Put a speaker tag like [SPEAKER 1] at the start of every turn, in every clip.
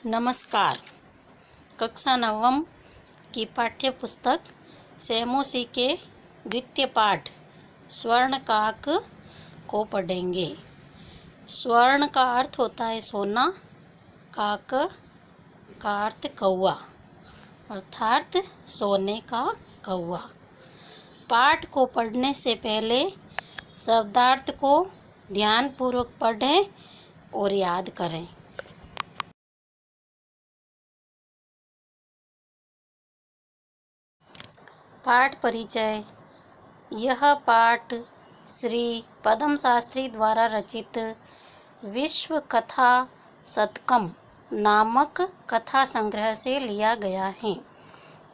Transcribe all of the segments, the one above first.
[SPEAKER 1] नमस्कार। कक्षा नवम की पाठ्य पुस्तक सेमोसी के द्वितीय पाठ स्वर्णकाक को पढ़ेंगे। स्वर्ण का अर्थ होता है सोना, काक का अर्थ कौवा अर्थात सोने का कौवा। पाठ को पढ़ने से पहले शब्दार्थ को ध्यानपूर्वक पढ़ें और याद करें। पाठ परिचय। यह पाठ श्री पद्म शास्त्री द्वारा रचित विश्व कथा शतकम नामक कथा संग्रह से लिया गया है,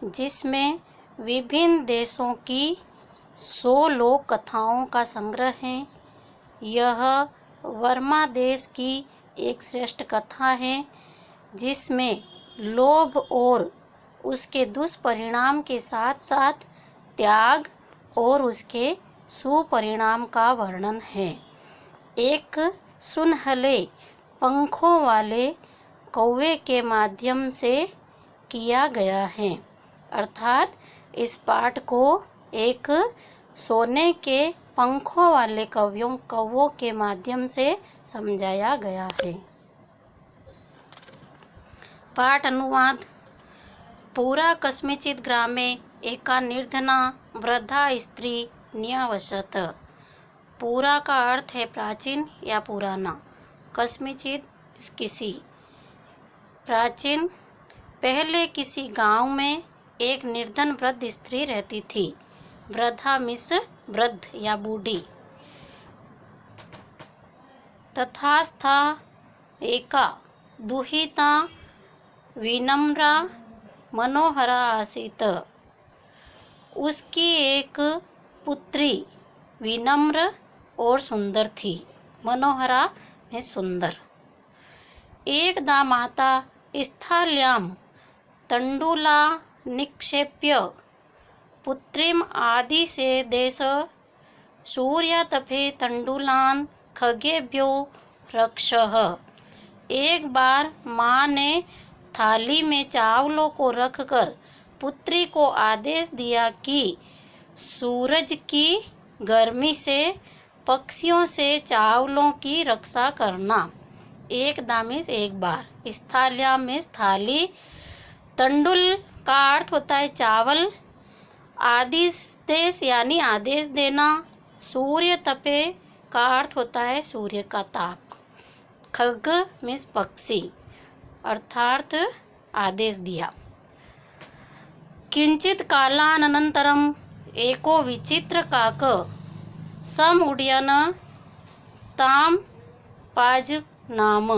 [SPEAKER 1] जिसमें विभिन्न देशों की 100 लोक कथाओं का संग्रह है। यह वर्मा देश की एक श्रेष्ठ कथा है, जिसमें लोभ और उसके दुष्परिणाम के साथ साथ त्याग और उसके सुपरिणाम का वर्णन है। एक सुनहले पंखों वाले कौवे के माध्यम से किया गया है, अर्थात इस पाठ को एक सोने के पंखों वाले कौवों के माध्यम से समझाया गया है। पाठ अनुवाद। पुरा कस्मिंश्चित् ग्रामे एका निर्धना वृद्धा स्त्री न्यवसत। पुरा का अर्थ है प्राचीन या पुराना, कस्मिंश्चित् किसी। प्राचीन। पहले किसी गांव में एक निर्धन वृद्ध स्त्री रहती थी। वृद्धा मिस वृद्ध या बूढ़ी। तथास्था एका दुहिता विनम्रा मनोहरा आसीत। उसकी एक पुत्री विनम्र और सुंदर थी। मनोहरा में सुंदर। एकदा माता स्थाल्यां तण्डुला निक्षेप्य पुत्रीम आदिशे देश सूर्यातपे तण्डुलान् खगेभ्यो रक्षः। एक बार माँ ने थाली में चावलों को रखकर पुत्री को आदेश दिया कि सूरज की गर्मी से पक्षियों से चावलों की रक्षा करना। एक दामिस एक बार। स्थाल्या में थाली। तंडुल का अर्थ होता है चावल। आदेश यानी आदेश देना। सूर्य तपे का अर्थ होता है सूर्य का ताप। खग मीन्स पक्षी अर्थात आदेश दिया। किंचित कालानन्तरम एको विचित्र काक सम उड्डयन ताम पाज नाम।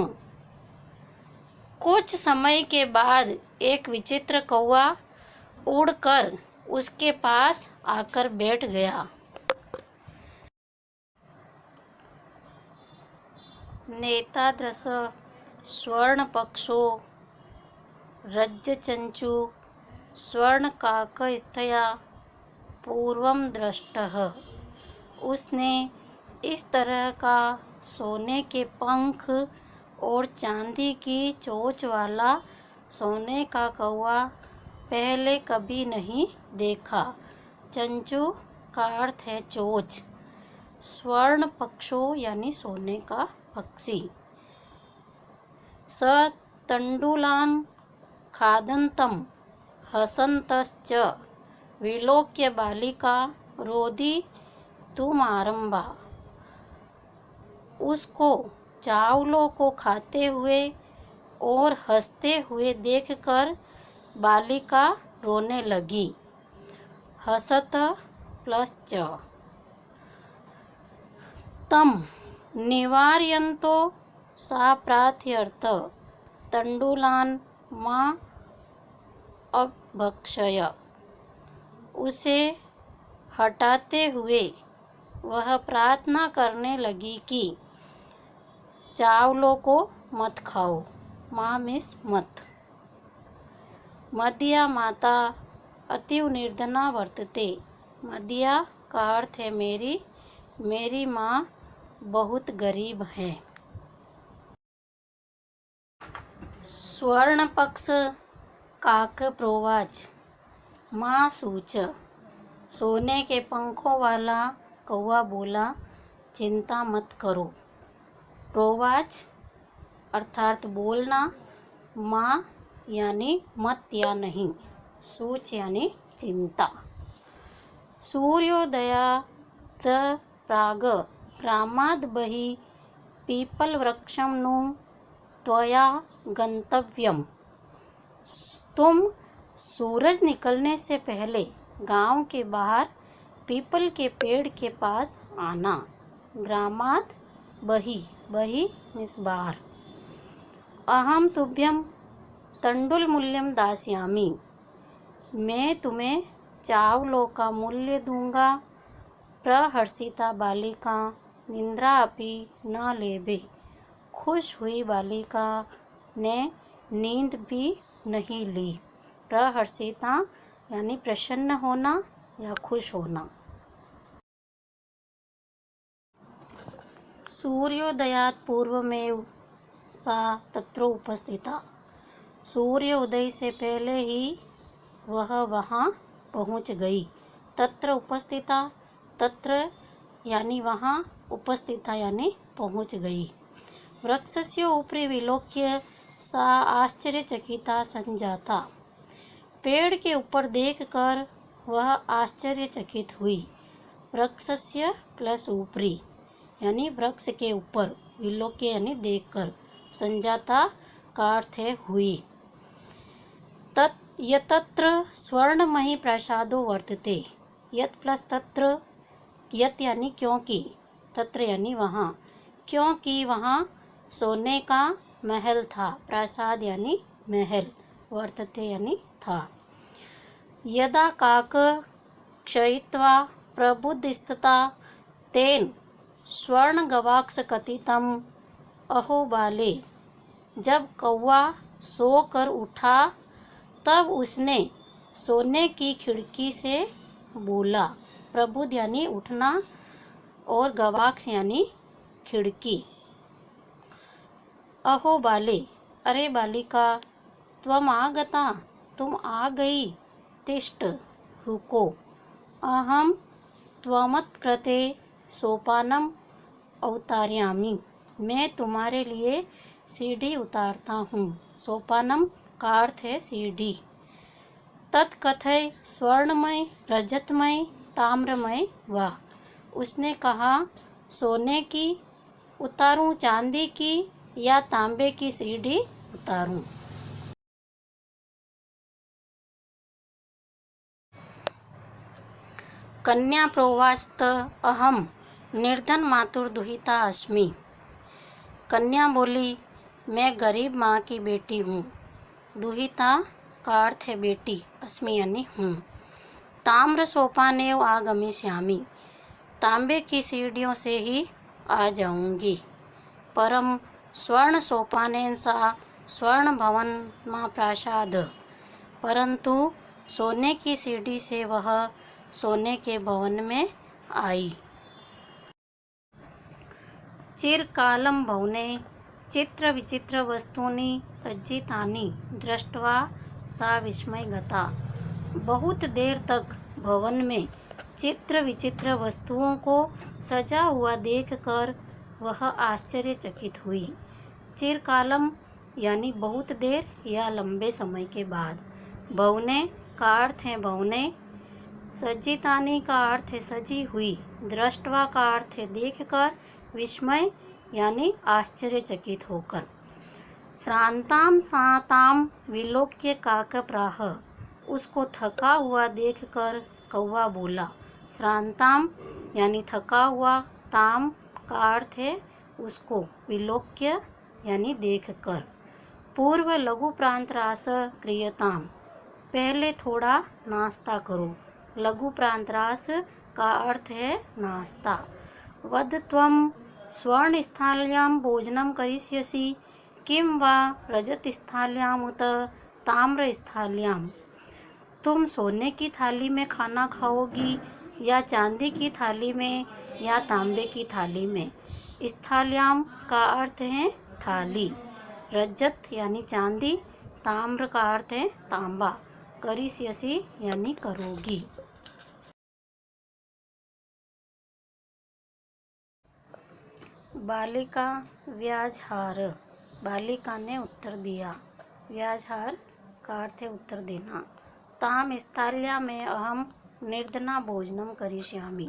[SPEAKER 1] कुछ समय के बाद एक विचित्र कौवा उड़कर उसके पास आकर बैठ गया। नेतादृश स्वर्ण पक्षो रज्जचंचु स्वर्णकाकस्थया पूर्वं दृष्टः। उसने इस तरह का सोने के पंख और चांदी की चोंच वाला सोने का कौवा पहले कभी नहीं देखा। चंचू का अर्थ है चोंच। स्वर्ण पक्षो यानी सोने का पक्षी। स तण्डुलान् खादन्तं हसन्तश्च विलोक्य बालिका रोदितुमारम्भा। उसको चावलों को खाते हुए और हंसते हुए देखकर बालिका रोने लगी। हसत प्लस च। तम निवारयन्तो सा प्रार्थयर्थ तण्डुलान् मा अभक्षय। उसे हटाते हुए वह प्रार्थना करने लगी कि चावलों को मत खाओ। माँ मिस मत। मदीया माता अतीव निर्धना वर्तते। मदीया का अर्थ है मेरी माँ बहुत गरीब है। स्वर्ण पक्ष काक प्रोवाच माँ सूच। सोने के पंखों वाला कौवा बोला, चिंता मत करो। प्रोवाच अर्थात बोलना, माँ यानी मत या नहीं, सूच यानी चिंता। सूर्योदयात प्राग ग्रामाद् बहिः पीपलवृक्षं नु त्वया गंतव्यम। तुम सूरज निकलने से पहले गांव के बाहर पीपल के पेड़ के पास आना। ग्रामाद् बहिः, बहिः मीन्स बाहर। अहम तुभ्यम तंडुलमूल्यम दास्यामि, मैं तुम्हें चावलों का मूल्य दूंगा। प्रहर्षिता बालिका निंद्रा अपि न लेभे, खुश हुई बालिका ने नींद भी नहीं ली। प्रहर्षिता यानी प्रसन्न होना या खुश होना। सूर्योदयात पूर्वमेव सा तत्र उपस्थिता, सूर्य उदय से पहले ही वह वहाँ पहुँच गई। तत्र उपस्थिता, तत्र यानी वहाँ, उपस्थिता यानी पहुँच गई। वृक्षस्य उपरि विलोक्य सा आश्चर्यचकिता संजाता, पेड़ के ऊपर देखकर वह आश्चर्यचकित हुई। वृक्षस्य प्लस उपरि यानी वृक्ष के ऊपर, विलोक्य यानी देखकर, संजाता का अर्थ है हुई। यतत्र स्वर्णमयी प्रासादो वर्तते, यत प्लस तत्र, यत यानी क्योंकि, तत्र यानी वहाँ, क्योंकि वहाँ सोने का महल था। प्रासाद यानी महल, वर्तते यानी था। यदा काक क्षयित्वा प्रबुद्धस्तता तेन स्वर्ण गवाक्ष कथितम अहो बाले, जब कौवा सोकर उठा तब उसने सोने की खिड़की से बोला। प्रबुद्ध यानी उठना और गवाक्ष यानी खिड़की। अहो बाले, अरे बालिका, त्वम आगता, तुम आ गई। तिष्ठ, रुको। अहम त्वमत्कृते सोपानम अवतारयामि, मैं तुम्हारे लिए सीढ़ी उतारता हूँ। सोपानम का अर्थ है सीढ़ी। तत्कथय स्वर्णमय, रजतमय, ताम्रमय वा, उसने कहा सोने की उतारूं, चांदी की या तांबे की सीढ़ी उतारूं। कन्या प्रोवाच अहम निर्धन मातुर्दुहिता अस्मि। कन्या बोली, मैं गरीब माँ की बेटी हूँ। दुहिता का अर्थ है बेटी, अस्मि यानी हूँ। ताम्र सोपानेव आगमिष्यामि, तांबे की सीढ़ियों से ही आ जाऊंगी। परम स्वर्ण सोपानेन सा स्वर्ण भवन मा प्रासाद, परंतु सोने की सीढ़ी से वह सोने के भवन में आई। चिरकालं भवने चित्र विचित्र वस्तूनि सज्जितानि दृष्ट्वा सा विस्मय गता, बहुत देर तक भवन में चित्र विचित्र वस्तुओं को सजा हुआ देखकर वह आश्चर्यचकित हुई। चिरकालम यानी बहुत देर या लंबे समय के बाद। भवने का अर्थ है भवने, सज्जितानी का अर्थ है सजी हुई, दृष्टवा का अर्थ है देखकर, विस्मय यानी आश्चर्यचकित होकर। श्रांताम साताम विलोक्य काकप्राह, उसको थका हुआ देखकर कौवा बोला। श्रांताम यानी थका हुआ, ताम का अर्थ है उसको, विलोक्य यानी देखकर। पूर्व लघु प्रांतरास क्रियताम, पहले थोड़ा नाश्ता करो। लघु प्रांतरास का अर्थ है नाश्ता। वद त्वं स्वर्णस्थाल्यां भोजनं करिष्यसि किं वा रजतस्थाल्यां उत ताम्रस्थाल्यां, तुम सोने की थाली में खाना खाओगी या चांदी की थाली में या तांबे की थाली में। स्थाल्याम का अर्थ है थाली। रजत यानी चांदी ताम्र का अर्थ है तांबा। करिष्यसि यानी करोगी। बालिका व्याजहार। बालिका ने उत्तर दिया। व्याजहार का अर्थ है उत्तर देना। ताम स्थाल्या में अहम निर्धना भोजनम करिष्यामि।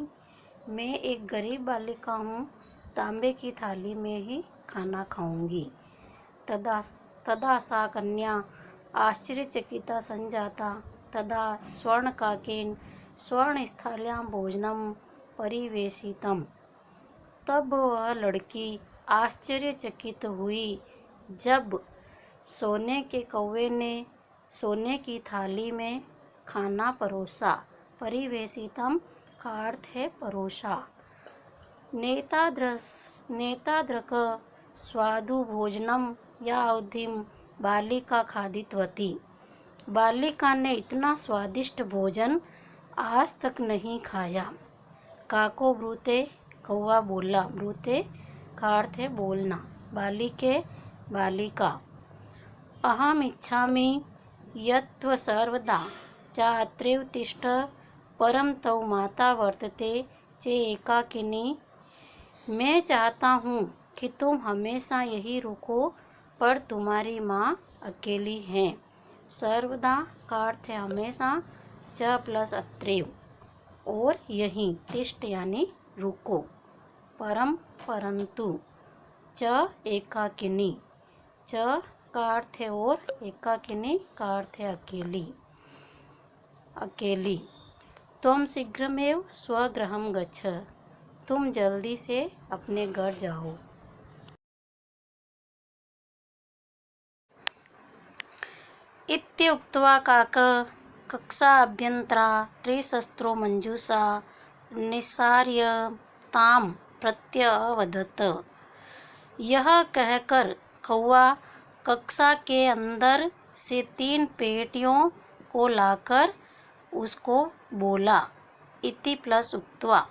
[SPEAKER 1] मैं एक गरीब बालिका हूँ, तांबे की थाली में ही खाना खाऊंगी। तदा सा कन्या आश्चर्यचकिता संजाता तदा स्वर्णकाकेन स्वर्णस्थाल्यां भोजनम परिवेशितम। तब वह लड़की आश्चर्यचकित हुई जब सोने के कौवे ने सोने की थाली में खाना परोसा। परिवेशितम का अर्थ है परोसा। नेताद्रक स्वादु भोजनम या अवधिम बालिका खादितवती। बालिका ने इतना स्वादिष्ट भोजन आज तक नहीं खाया। काको ब्रूते कौवा बोला। ब्रूते का अर्थ है बोलना। बालिके बालिका। अहम इच्छामि यत्त्व सर्वदा चात्रैव तिष्ठ परम तव माता वर्तते चे एकाकिनी। मैं चाहता हूँ कि तुम हमेशा यही रुको, पर तुम्हारी माँ अकेली है। सर्वदा का अर्थ है हमेशा। च प्लस अत्रैव और यहीं। तिष्ठ यानी रुको। परम परंतु। च एकाकिनी। च का अर्थ है और, एकाकिनी का अर्थ है अकेली। अकेली। त्वं शीघ्रमेव स्वगृहं गच्छ। तुम जल्दी से अपने घर जाओ। इत्युक्त्वा काकः कक्षाभ्यन्तरा त्रिशस्त्रो मञ्जूषा निस्सार्य ताम प्रत्यवदत्। यह कहकर कौवा कक्षा के अंदर से 3 पेटियों को लाकर उसको बोला। इति प्लस उक्त्वा।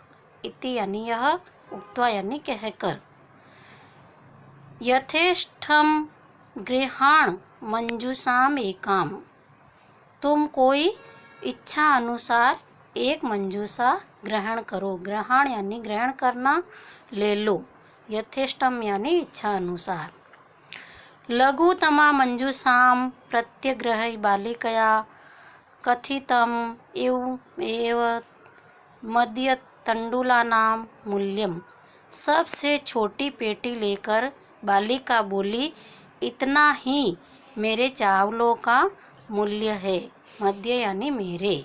[SPEAKER 1] इति यानी यह, उक्त्वा यानी कहकर। यथेष्टम गृहाण मंजूषाम एकाम। तुम कोई इच्छा अनुसार एक मंजूषा ग्रहण करो। ग्रहण यानी ग्रहण करना, ले लो। यथेष्टम यानी इच्छा अनुसार। लघुतमा मंजूषाम प्रत्यग्रह बालिकया कथितम एव मध्य तंडुलानाम मूल्यम। सबसे छोटी पेटी लेकर बालिका बोली, इतना ही मेरे चावलों का मूल्य है। मध्य यानी मेरे।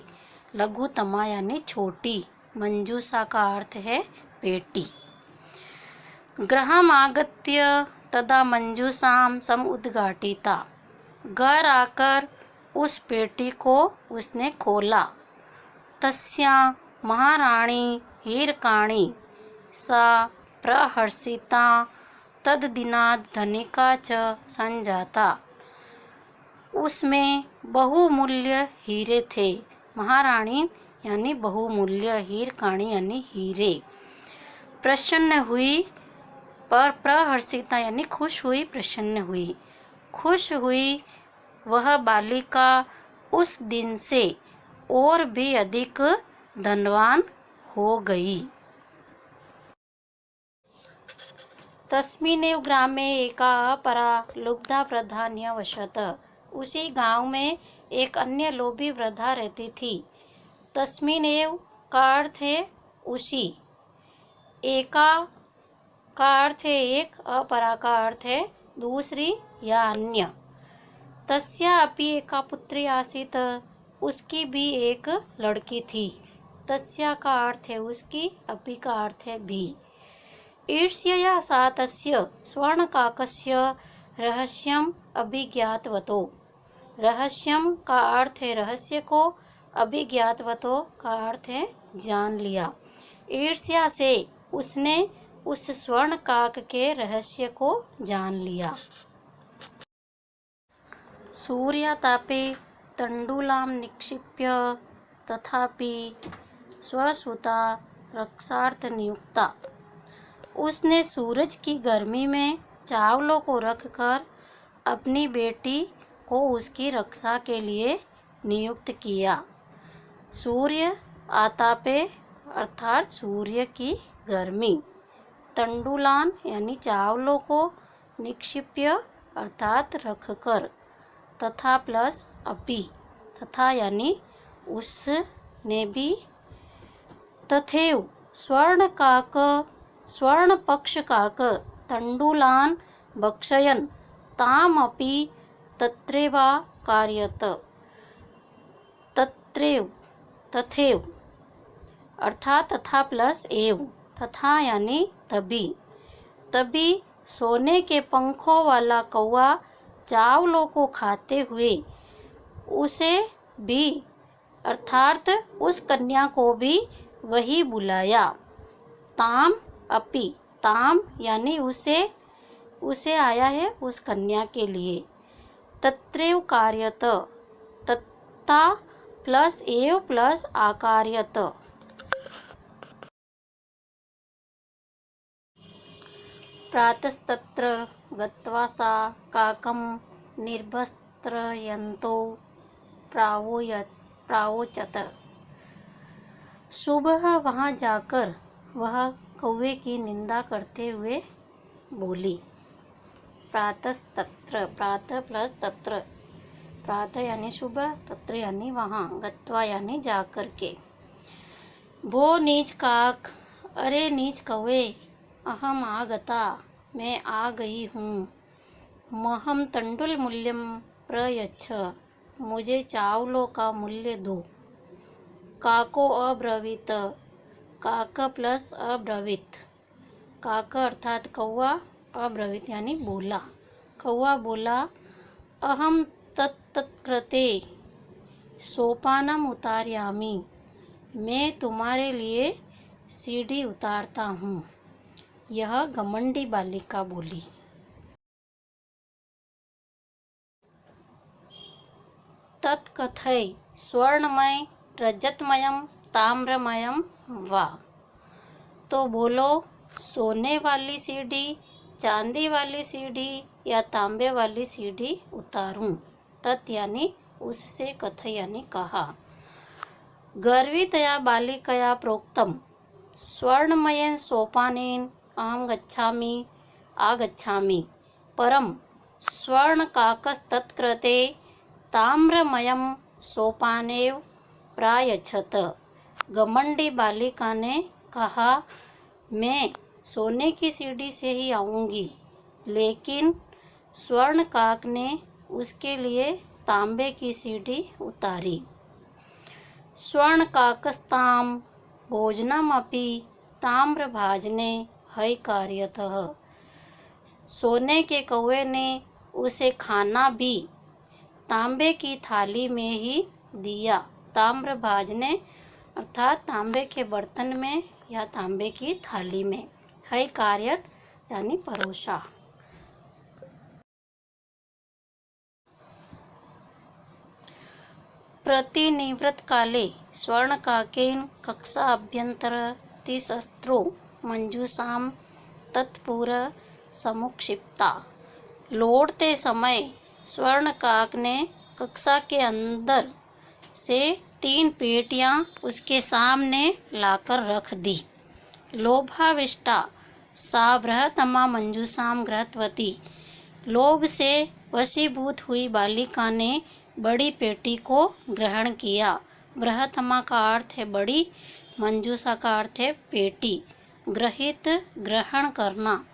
[SPEAKER 1] लघुतमा यानी छोटी। मंजूषा का अर्थ है पेटी। गृहम् आगत्य तदा मंजूषाम समुद्घाटिता। घर आकर उस पेटी को उसने खोला। तस्यां महाराणी हीरकाणी सा प्रहर्षिता तद्दिनात् धनिका च संजाता। उसमें बहुमूल्य हीरे थे। महारानी यानी बहुमूल्य, हीरकाणी यानी हीरे। प्रसन्न हुई, पर प्रहर्षिता यानी खुश हुई, प्रसन्न हुई। खुश हुई वह बालिका उस दिन से और भी अधिक धनवान हो गई। तस्मिन्नेव ग्रामे एका अपरा लुब्धा वृद्धा न्यवसत। उसी गांव में एक अन्य लोभी वृद्धा रहती थी। तस्मिन्नेव का अर्थ है उसी। एका का अर्थ है एक, अपरा का अर्थ है दूसरी या अन्य। तस्या अपि एका पुत्री आसीत। उसकी भी एक लड़की थी। तस्या का अर्थ है उसकी, अपि का अर्थ है भी। ईर्ष्यया सा तस्य स्वर्णकाकस्य रहस्यम अभिज्ञातवतो। रहस्यम का अर्थ है रहस्य को, अभिज्ञातवतो का अर्थ है जान लिया। ईर्ष्या से उसने उस स्वर्ण काक के रहस्य को जान लिया। सूर्यातापे तंडुलाम निक्षिप्य तथापि स्वसुता रक्षार्थ नियुक्ता। उसने सूरज की गर्मी में चावलों को रखकर अपनी बेटी को उसकी रक्षा के लिए नियुक्त किया। सूर्य आतापे अर्थात सूर्य की गर्मी। तंडुलान यानी चावलों को निक्षिप्य अर्थात रखकर। तथा प्लस अपि तथा यानी उसने भी। तथैव स्वर्णपक्षकाक तंडुलान भक्षयन् तामपि तत्रैवाकारयत। तथैव अर्थात तथा प्लस एव तथा यानी तभी सोने के पंखों वाला कौवा चावलों को खाते हुए उसे भी अर्थात उस कन्या को भी वही बुलाया। ताम अपि ताम यानी उसे आया है उस कन्या के लिए। तत्रैव कार्यत तत्ता प्लस एव प्लस आकार्यत। प्रातस्तत्र गत्वा सा काकं निर्भस्त्रयन्तो प्रावोचत। सुबह वहाँ जाकर वह कौवे की निंदा करते हुए बोली। प्रातस्तत्र प्रातः प्लस तत्र प्रातः यानी सुबह, तत्र यानी वहाँ, गत्वा यानी जाकर के। भो नीच काक अरे नीच कौवे, अहम आगता मैं आ गई हूँ। महम तंडुल मूल्यम प्रयच्छ मुझे चावलों का मूल्य दो। काको अब्रवीत काक प्लस अब्रवीत काक अर्थात कौवा, अब्रवीत यानी बोला। कौवा बोला अहम तत्कृते सोपानम उतारयामी मैं तुम्हारे लिए सीढ़ी उतारता हूँ। यह घमंडी बालिका बोली। तत्कथय स्वर्णमय रजतमयम ताम्रमयम वा। तो बोलो सोने वाली सीढ़ी, चांदी वाली सीढ़ी या तांबे वाली सीढ़ी उतारूं। तत् यानी उससे, कथय यानी कहा। गर्वितया बालिकया प्रोक्तम स्वर्णमयेन सोपानेन अहं आगच्छामि परम स्वर्णकाकस्तत्कृते ताम्रमयम सोपानेव प्रायच्छत। घमंडी बालिका ने कहा मैं सोने की सीढ़ी से ही आऊँगी, लेकिन स्वर्णकाक ने उसके लिए तांबे की सीढ़ी उतारी। स्वर्णकाकस्ताम भोजनमपि ताम्रभाजने हैकार्यतः। सोने के कौवे ने उसे खाना भी तांबे की थाली में ही दिया। ताम्रभाजने अर्थात तांबे के बर्तन में या तांबे की थाली में। हैकार्यत यानी परोसा। प्रतिनिवृत्तकाले स्वर्णकाकेन कक्षाभ्यन्तरतिशस्त्रो मंजूषां तत्पुर समुक्षिप्ता। लौटते समय स्वर्णकाक ने कक्षा के अंदर से 3 पेटियां उसके सामने लाकर रख दी। लोभाविष्टा सा बृहत्तमा मंजूषां गृहीतवती। लोभ से वशीभूत हुई बालिका ने बड़ी पेटी को ग्रहण किया। बृहत्तमा का अर्थ है बड़ी, मंजूषा का अर्थ है पेटी। गृहीत ग्रहण करना।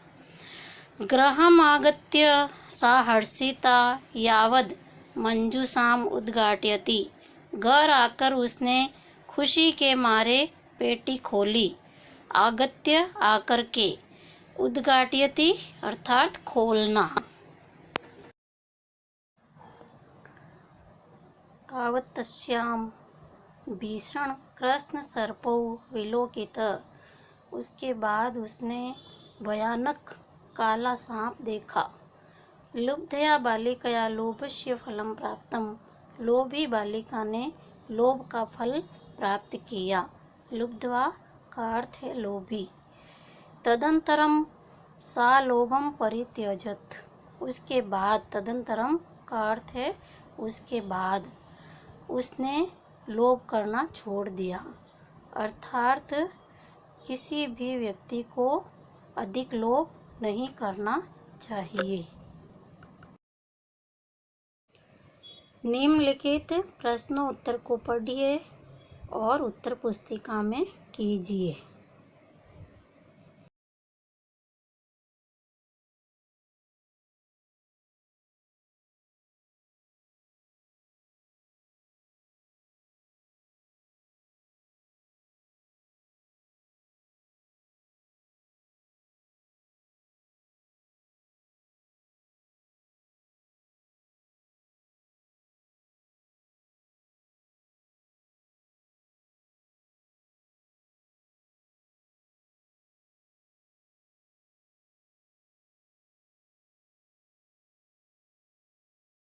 [SPEAKER 1] गृहम् आगत्य सा हर्षिता यावद् मंजूषाम उद्घाटयति। घर आकर उसने खुशी के मारे पेटी खोली। आगत्य आकर के, उद्घाटयति अर्थात खोलना। कावत्तस्याम भीषण कृष्ण सर्पो विलोकित। उसके बाद उसने भयानक काला सांप देखा। लुब्धया बालिकया लोभस्य फलम प्राप्तम। लोभी बालिका ने लोभ का फल प्राप्त किया। लुब्धवा का अर्थ है लोभी। तदंतरम सा लोभम परित्यजत। उसके बाद तदंतरम का अर्थ है उसके बाद। उसने लोभ करना छोड़ दिया, अर्थात किसी भी व्यक्ति को अधिक लोभ नहीं करना चाहिए। निम्नलिखित प्रश्नों उत्तर को पढ़िए और उत्तर पुस्तिका में कीजिए।